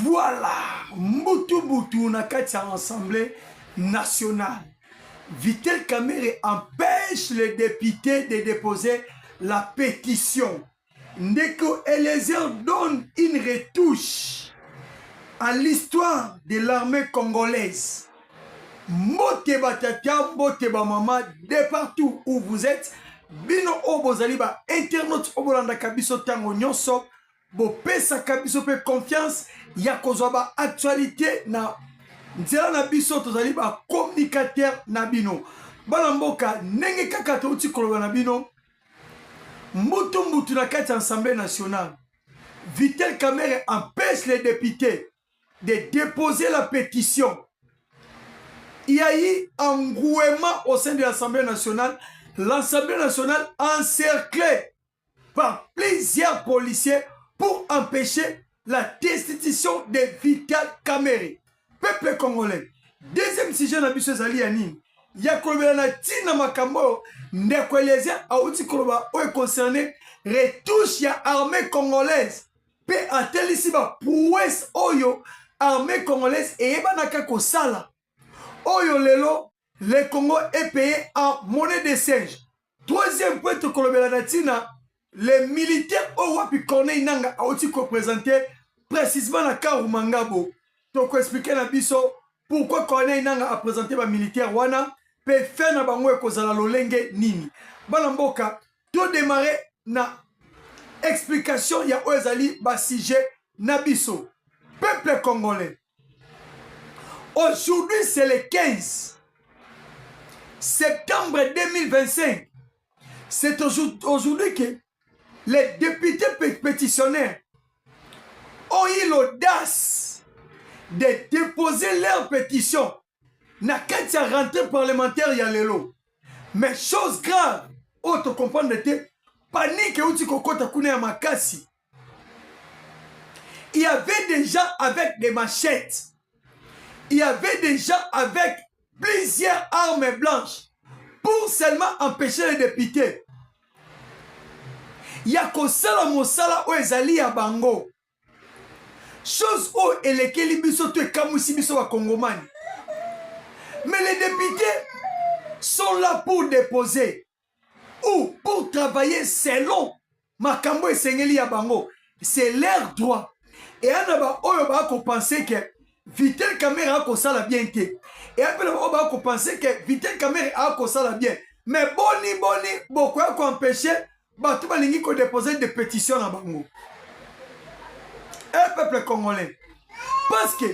Voilà, Mbutu na kati ya Assemblée nationale. Vitel Kamerhe empêche les députés de déposer la pétition. Ndeko Eliezer donne une retouche à l'histoire de l'armée congolaise. Mbote batata, mbote ba mama, de partout où vous êtes, bino obozali ba internaute obolanda kabiso tango nyonso, bo pesa kabiso pe confiance ya kozwa ba actualité na nzela na biso tozali ba communicateur na bino. Bana mboka ndenge kaka touti koloba na bino. Mbutu na kati ya Assemblée nationale. Vitel Kamerhe empêche les députés de déposer la pétition. Il y a eu un engouement au sein de l'Assemblée nationale. L'Assemblée nationale encerclée par plusieurs policiers pour empêcher la destitution de Vitel Kamerhe. Peuple congolais. Deuxième sujet na biso ezali ya nini? Ya kolobela na tina makambo ndeko Eliezer auti koloba oyo concerné retouche ya armée congolaise. Pe atelisi ba prouesse oyo armée congolaise eyebanaka kosala. Oyo lelo, le Congo est payé en monnaie de singe. Troisième point de kolobela na tina, les militaires au wapi Corneille Nanga a aussi représenté précisément na Karumangabo. Donc expliquer na biso pourquoi Corneille Nanga a présenté ba militaire wana pe faire na bango ekozala lolenge nini. Bana mboka to démarrer na explication ya oezali ba sujet na biso. Peuple congolais. Aujourd'hui c'est le 15 septembre 2025. C'est aujourd'hui que les députés pétitionnaires ont eu l'audace de déposer leur pétition na kati ya rentrée parlementaire ya lelo. Mais chose grave, auto comprendre te panique uti kokota kuna ya makasi. Il y avait déjà avec des machettes. Il y avait déjà avec plusieurs armes blanches pour seulement empêcher les députés. Il y a kosala mosala o ezali ya bango. Chose où elekeli biso to ekamusi biso wa Congomani. Mais les députés sont là pour déposer ou pour travailler selon makambo esengeli ya bango. C'est leur droit. Et anaba oyo ba ko penser que Vitel Kamerhe a kosala bien te. Et après on ba ko penser que Vitel Kamerhe a kosala bien. Mais boni beaucoup a ko empêcher bato balingi ko déposer des pétitions na bango. Un peuple congolais. Parce que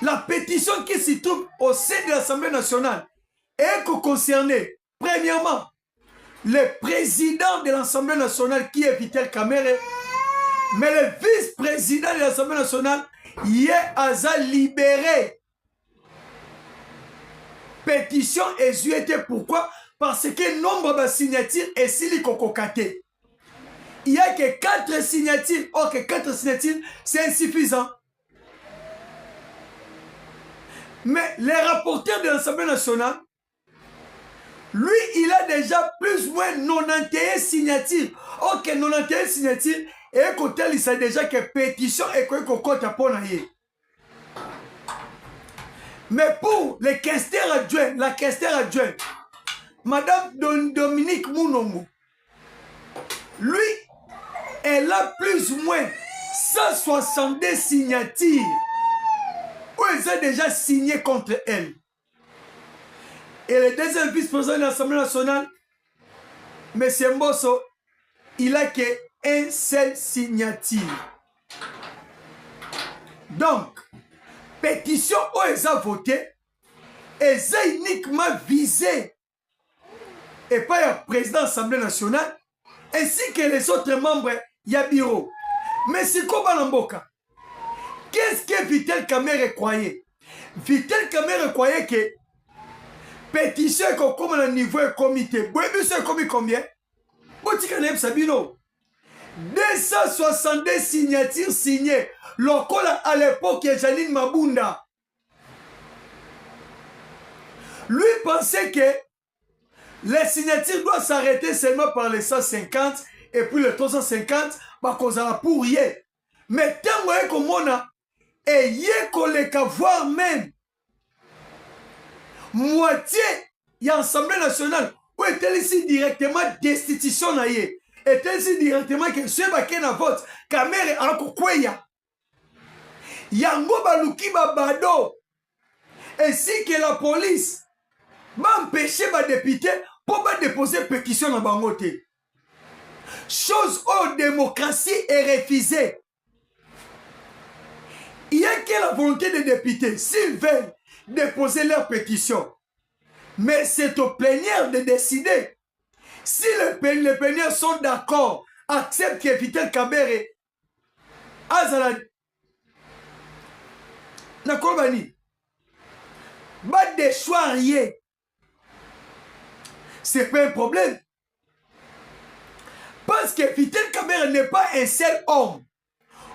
la pétition qui se trouve au sein de l'Assemblée nationale est concernée, premièrement, le président de l'Assemblée nationale qui est Vitel Kamerhe, mais le vice-président de l'Assemblée nationale y est Aza libéré. Pétition et zuété. Pourquoi? Parce que le nombre de signatures est si kokokate. Il n'y a que 4 signatures. Or que 4 signatures, c'est insuffisant. Mais les rapporteurs de l'Assemblée nationale, lui, il a déjà plus ou moins 91 signatures. Or que 91 signatures, et côté, il sait déjà que pétition et que kokota ponaye. Mais pour les questeurs adjoints, la questeur adjointe, Madame Dominique Mounongo, lui, elle a plus ou moins 162 signatures où ils ont déjà signé contre elle. Et le deuxième vice-président de l'Assemblée nationale, M. Mbosso, il a qu'une seule signature. Donc, pétition où ils ont voté, ils ont uniquement visé et pas le président de l'Assemblée nationale, ainsi que les autres membres du bureau. Mais c'est quoi Balamboka? Qu'est-ce que Vitel Kamerhe croyait? Vitel Kamerhe croyait que pétition est comme le niveau du comité. Vous avez vu ce comité combien? 262 signatures signées. Lokola à l'époque de Janine Mabunda. Lui pensait que les signatures doivent s'arrêter seulement par les 150 et puis les 350, bah, qu'on a pour rien. Mais tant que et yekoleka voire même moitié y a Assemblée nationale où est ici directement destitution na ye est ici directement que ce baké na vote Kamere akukweya yango baluki babado ainsi que la police m'empêcher ba député pour ba déposer pétition na bango te chose où démocratie est refusée. Il y a que la volonté des députés s'ils veulent déposer leur pétition. Mais c'est aux plénières de décider. Si les plénières sont d'accord, acceptent que Vital Kamerhe Azala Nakolbani bat des choix rien. C'est pas un problème. Parce que Vital Kamerhe n'est pas un seul homme.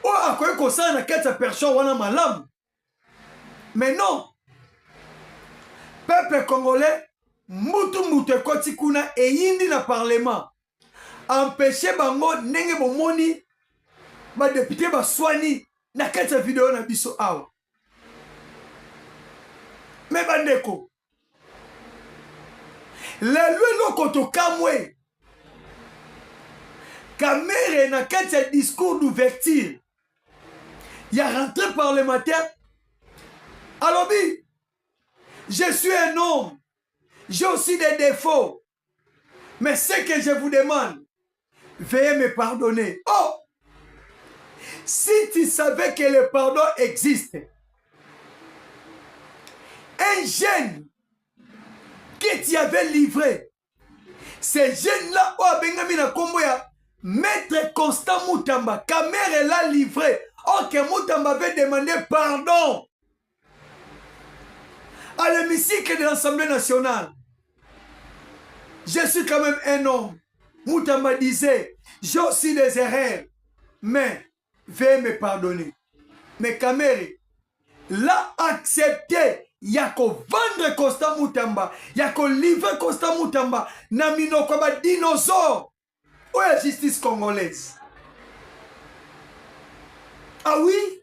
Oh, à quoi qu'on s'en a 4 personnes, on a malam. Mais non. Peuple congolais, mutu koti kuna et yindi na parlement. Empêcher bango nenge bomoni ba député ba swani na 4 vidéo na biso awa. Mais bandeko. Le loi koto kamwe. Kamerhe na 4 discours d'ouverture. Il y a rentré parlementaire. Alors, je suis un homme. J'ai aussi des défauts. Mais ce que je vous demande, veuillez me pardonner. Oh! Si tu savais que le pardon existe, un jeune que tu avais livré, ce jeune-là, oh, Bengamina Komboya, Maître Constant Moutamba, Kamerhe l'a livré. Oh, que Moutamba avait demandé pardon à l'hémicycle de l'Assemblée nationale. Je suis quand même un homme. Moutamba disait, j'ai aussi des erreurs, mais veuillez me pardonner. Mais Kamerhe l'a accepté. Il y a qu'au vendre Constant Moutamba, il y a qu'au livrer Constant Moutamba, Namino comme un dinosaure. Où est la justice congolaise? Ah oui?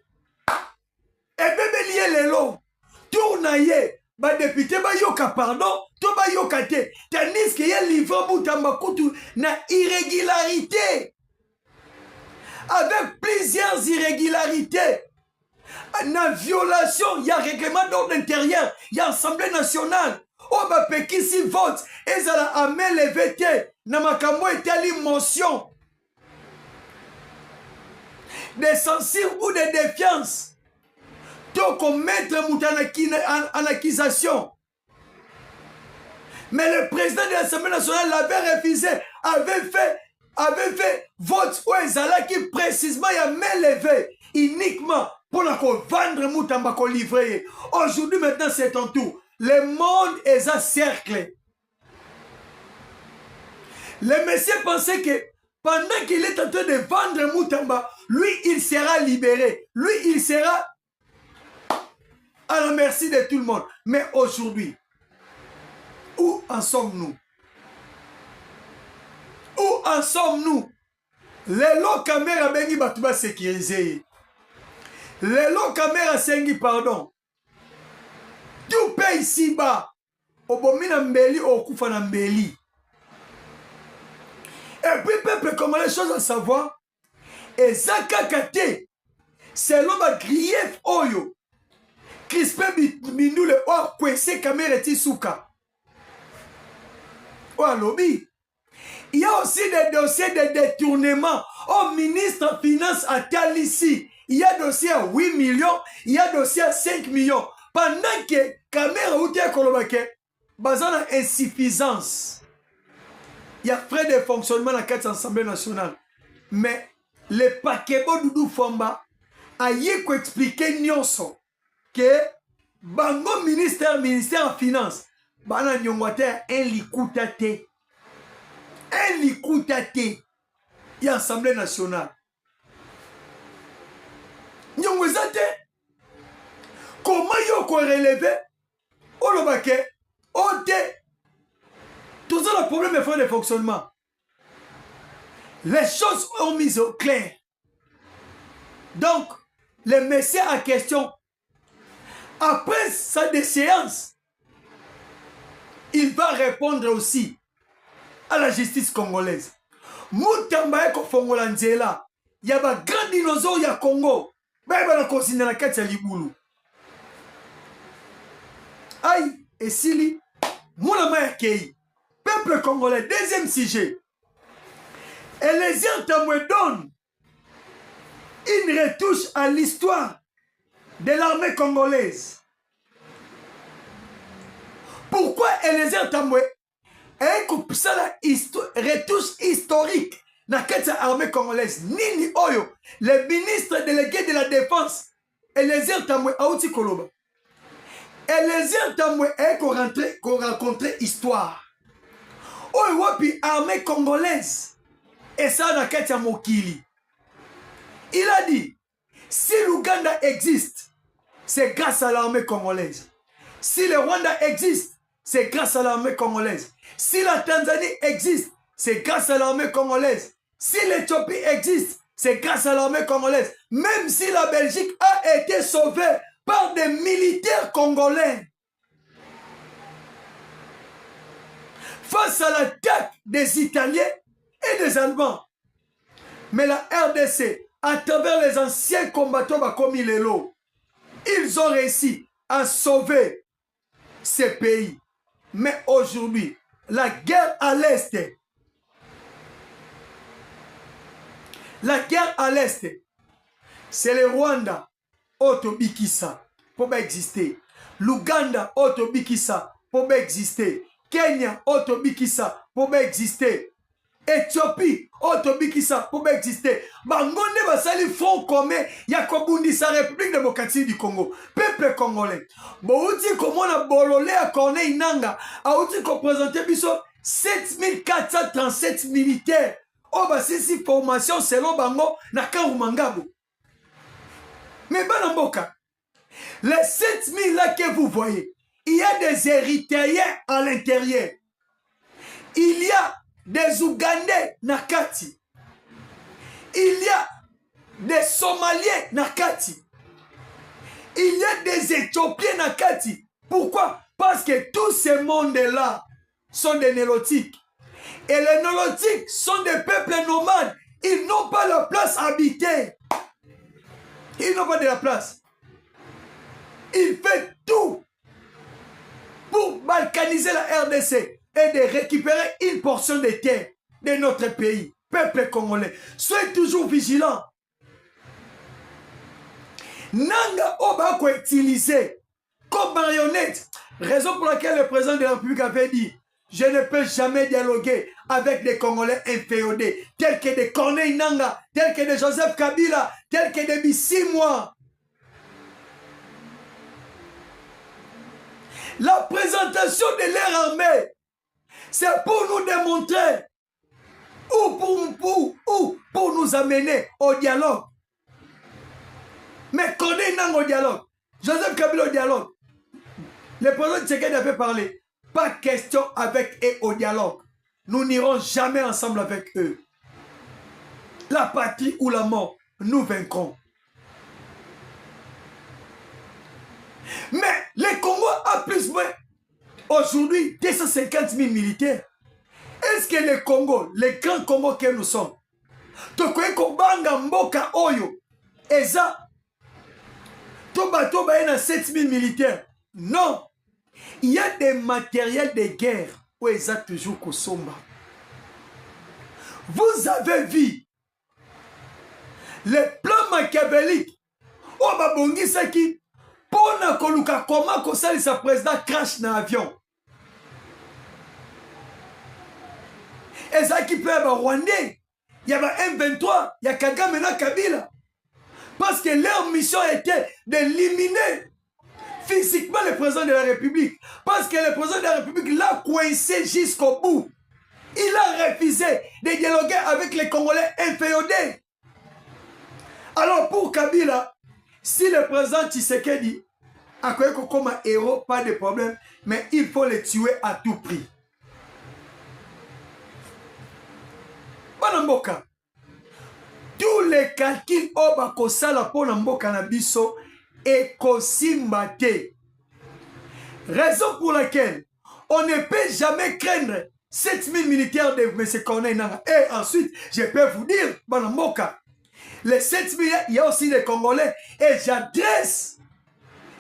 Et bébé lié les lots. Tournaye, ba député ba yoka pardon, to ba yoka te. Tandis que y a livré Moutamba Koutou na irrégularité. Avec plusieurs irrégularités. Na violation, il y a règlement d'ordre intérieur, il y a Assemblée nationale. Oh ba peki si vote, et ça a amené les VT. Na makambo etali motion. De censure ou de défiance. Donc, on mettre Moutana en accusation. Mais le président de l'Assemblée nationale l'avait refusé, avait fait vote au Ezala qui précisément a mis levé uniquement pour la vendre Moutamba qu'on livrer. Aujourd'hui, maintenant, c'est ton tour. Le monde est un cercle. Le monsieur pensait que pendant qu'il est en train de vendre Moutamba, lui, il sera libéré. Lui, il sera à la merci de tout le monde. Mais aujourd'hui, où en sommes-nous? Où en sommes-nous? Les lots caméras bengi batuba sécurisé. Les lots caméras sengi pardon. Tout paye ici bas. Obomina mbeli okufa na mbeli. Et puis, peuple, comment les choses à savoir, et Zakakate, c'est l'homme à grief oyo, Crispé Mindoule, oh, Kwese Kamerhe Tisuka. Oh, lobby. Il y a aussi des dossiers de détournement. Oh, ministre Finance à Talissi, il y a dossier à 8 millions, il y a dossier à 5 millions. Pendant que Kamerhe ou Tia Kolobake, basant sur insuffisance. Il y a frais de fonctionnement dans la 4 Assemblée nationale. Mais le paquebo Doudou Fomba a expliqué nyonso que bango ministère en finance bana nyongwate un likutate. Un likutate. Il y a Assemblée nationale. Nyongwezate comment yoko relevé olobake ote. Tout ça, le problème est de fonctionnement. Les choses ont mis au clair. Donc, le monsieur en question, après sa déchéance, il va répondre aussi à la justice congolaise. Moutamba eko fongola nzela, ya ba grand dinosaure ya Congo, ba na konsinda na kati ya libulu. Aïe, et Sili, Moulama Yakei, peuple congolais, deuxième sujet. Et les Tamoué donnent une retouche à l'histoire de l'armée congolaise. Pourquoi Eliezer Tamoué est la retouche historique dans l'armée congolaise? Nini Oyo, le ministre délégué de la défense, Eliezer Tamoué Aouti Koloba. Eliezer Tamoué est rencontré histoire. Oyo wapi armée congolaise et ça dans Katia Mokili. Il a dit, si l'Ouganda existe, c'est grâce à l'armée congolaise. Si le Rwanda existe, c'est grâce à l'armée congolaise. Si la Tanzanie existe, c'est grâce à l'armée congolaise. Si l'Éthiopie existe, c'est grâce à l'armée congolaise. Même si la Belgique a été sauvée par des militaires congolais. Face à l'attaque des Italiens et des Allemands. Mais la RDC, à travers les anciens combattants comme Lelo, ils ont réussi à sauver ces pays. Mais aujourd'hui, la guerre à l'Est, c'est le Rwanda, Otobikisa, pour exister. L'Ouganda, Otobikisa, pour exister. Kenya, Otobikisa, pour exister. Éthiopie, Otobikisa, pour exister. Bangonde basali front commun, Yakobundisa République démocratique du Congo. Peuple congolais. Bouti comment on a bololé à Corneille Nanga, a outi qu'on présentait biso 7437 militaires. Oh bah c'est si formation selon Bango, Nakaru Mangabo. Mais Banamboka, les 7000 là que vous voyez, il y a des Érythréens à l'intérieur. Il y a des Ougandais Nakati. Il y a des Somaliens Nakati. Il y a des Éthiopiens Nakati. Pourquoi? Parce que tous ces mondes-là sont des nélotiques. Et les nélotiques sont des peuples nomades. Ils n'ont pas la place habitée. Ils n'ont pas de la place. Il fait tout pour balkaniser la RDC et de récupérer une portion de terre de notre pays. Peuple congolais, soyez toujours vigilants. Nanga Obako est utilisé comme marionnette. Raison pour laquelle le président de la République avait dit: je ne peux jamais dialoguer avec des Congolais inféodés, tels que des Corneille Nanga, tels que des Joseph Kabila, tels que des Bissimois. La présentation de leur armée, c'est pour nous démontrer ou pour nous amener au dialogue. Mais Corneille Nanga au dialogue, Joseph Kabila au dialogue. Le président Tshisekedi avait parlé. Pas question avec eux au dialogue. Nous n'irons jamais ensemble avec eux. La patrie ou la mort, nous vaincrons. Mais le Congo a plus ou moins aujourd'hui 250 000 militaires. Est-ce que le Congo, le grand Congo que nous sommes, tokoye kobanga mboka oyo eza toba ena 7 000 militaires? Non. Il y a des matériels de guerre où ils ont toujours Kosomba. Vous avez vu le plan machiavélique où Babongi Saki pour na koluka comment kosali sa président crash na avion. Et ça qui peut avoir Rwandais, il y a M23, il y a Kagame na Kabila. Parce que leur mission était d'éliminer physiquement le président de la République. Parce que le président de la République l'a coincé jusqu'au bout. Il a refusé de dialoguer avec les Congolais inféodés. Alors pour Kabila, si le président Tshisekedi a comme un héros, pas de problème, mais il faut le tuer à tout prix. Banamboka, tous les calculs oyo bakosala mpona mboka na biso ekosimba te. Raison pour laquelle on ne peut jamais craindre 7000 militaires de M. Corneille Nangaa. Et ensuite, je peux vous dire, Banamboka, les 7000, il y a aussi les Congolais. Et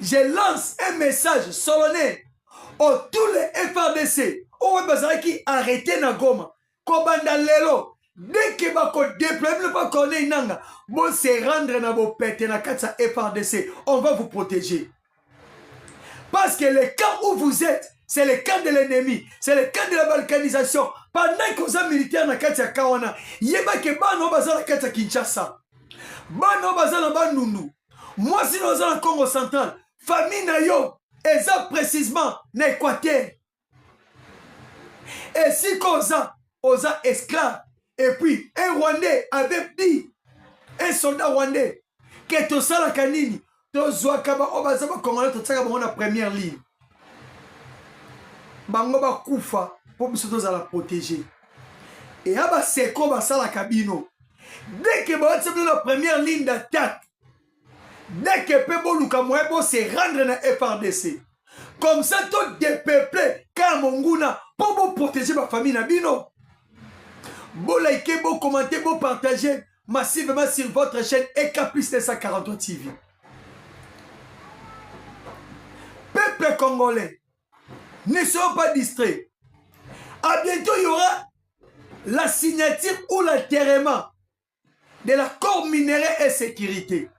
je lance un message solennel à tous les FRDC. Au Bazar qui arrêté na Goma. Kobanda lelo. Dès que bako déployer le pas Corneille Nangaa, bon se rendre na bo pète na katsa FRDC. On va vous protéger. Parce que le camp où vous êtes, c'est le camp de l'ennemi, c'est le camp de la balkanisation. Pendant que vous êtes militaire dans Katia Kawana, yeba ke bano baza na Katia Kinshasa. Bano baza na Bandundu. Moi si nous dans le Congo central, famille na yo, eza précisément na Équateur. Et si koza, oza esclave, et puis un Rwandais avait dit, un soldat Rwandais, que to sala kanini, to zwakaba obazaba Congolais to tsaka bango na première ligne. Bango ba kufa pour biso tozala protéger. Et aba seko basala kabino. Dès que ba tsebla la première ligne d'attaque, dès que Pebo Lukamoebo se rendre na FRDC. Comme ça to dépeupler Kamonguna pour vous protéger ma famille na bino. Bo liker, bo commenter, bo partager massivement sur votre chaîne EK plus 243 TV. Peuple congolais, ne soyons pas distraits. À bientôt, il y aura la signature ou l'enterrement de l'accord minerai et sécurité.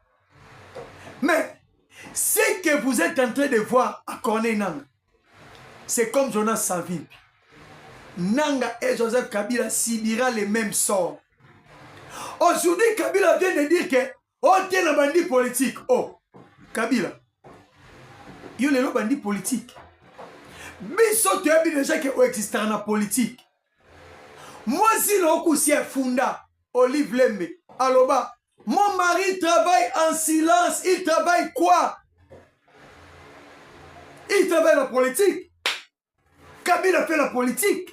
Mais ce que vous êtes en train de voir à Corneille Nangaa, c'est comme Jonas Savimbi. Nangaa et Joseph Kabila subira les mêmes sorts. Aujourd'hui, Kabila vient de dire que on tient un bandit politique. Oh, Kabila, il y a un bandit politique. Biso tu as déjà que existe en politique. Moi si l'on si funda Olive Lembe. Aloba, mon mari travaille en silence. Il travaille quoi? Il travaille la politique. Kabila fait la politique.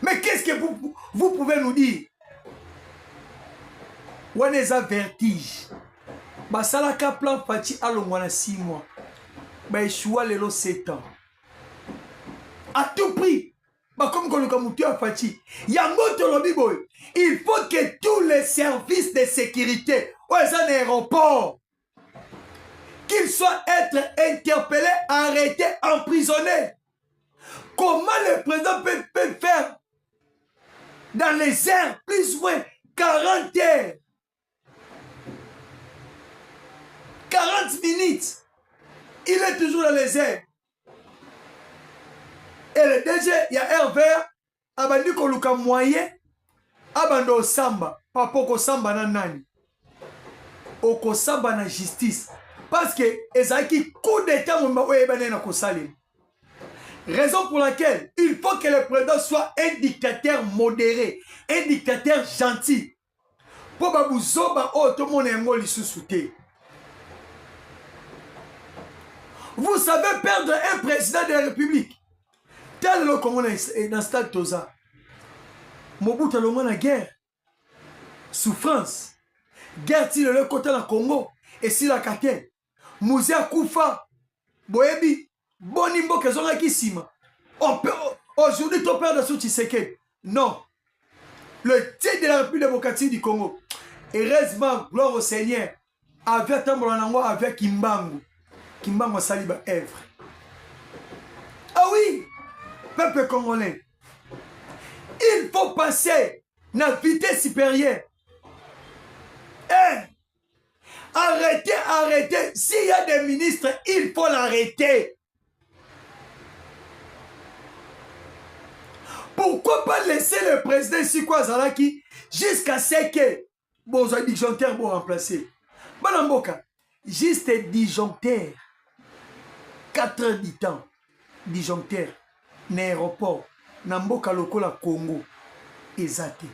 Mais qu'est-ce que vous pouvez nous dire? Waneza vertige. Basalaka plan Fati alongwana 6 mois. Baeshua lelo 7 ans. À tout prix. Comme Kolukamutu a Fati. Yango tolobi boy. Il faut que tous les services de sécurité aux aéroports qu'ils soient être interpellés, arrêtés, emprisonnés. Comment le président peut faire dans les airs plus ou moins 40 heures, 40 minutes, il est toujours dans les airs. Et le DG, il y a air vert, abandi koluka moyen, abando samba, papa samba na nani, oko samba na justice. Parce que ezaki coup d'état mumba oyebane na kosali. Raison pour laquelle il faut que le président soit un dictateur modéré, un dictateur gentil. Pour babouzoba oh tout le monde est ngoli sous-souté. Vous savez perdre un président de la République. Tel le Congo dans Stade Toza. Mobutu a la guerre. Souffrance. Guerre si le côté de Congo et si la Kate. Mouzia Koufa. Boebi. Bonimbo Kezonga Kissima. Aujourd'hui, ton père de Tshisekedi. Non. Le titre de la République démocratique du Congo. Heureusement, gloire au Seigneur. Avec Tambolanangwa, avec Kimbangu. Kimbangu Saliba Èvre. Ah oui, peuple congolais. Il faut passer à la vitesse supérieure. Eh, arrêtez. S'il y a des ministres, il faut l'arrêter. Pourquoi pas laisser le président Sikwa Zalaki jusqu'à ce que bon, un disjoncteur pour remplacer. Banamboka, juste disjoncteur. 4 heures du temps. Disjoncteur. N'aéroport. Namboka lokola Congo. Ezate.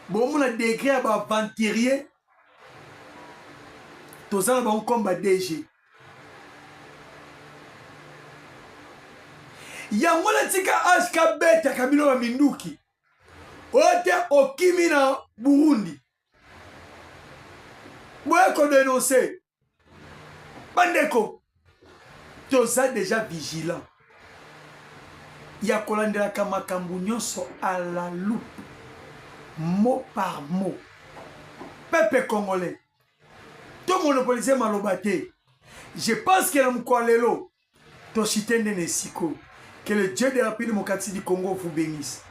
Bon, on a décret à aventurier. Tout ça, on combat DG. yango na tika aska beta kabilo wa minduki ote okimi na Burundi boyeko dénoncer bandeko toza déjà vigilant ya kolandelaka makambo nyonso à la loupe mot par mot peuple congolais to monopoliser maloba te. Je pense que na mkwalelo to chitende nesiko. Que le Dieu de la République démocratique du Congo vous bénisse.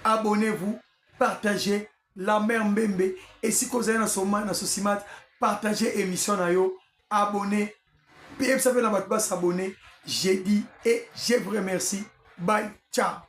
Abonnez-vous, partagez la mère Mbembe et si vous avez na sosimat partagez émission na yo, abonnez. Puis vous savez na batba s'abonner. J'ai dit et je vous remercie. Bye, ciao.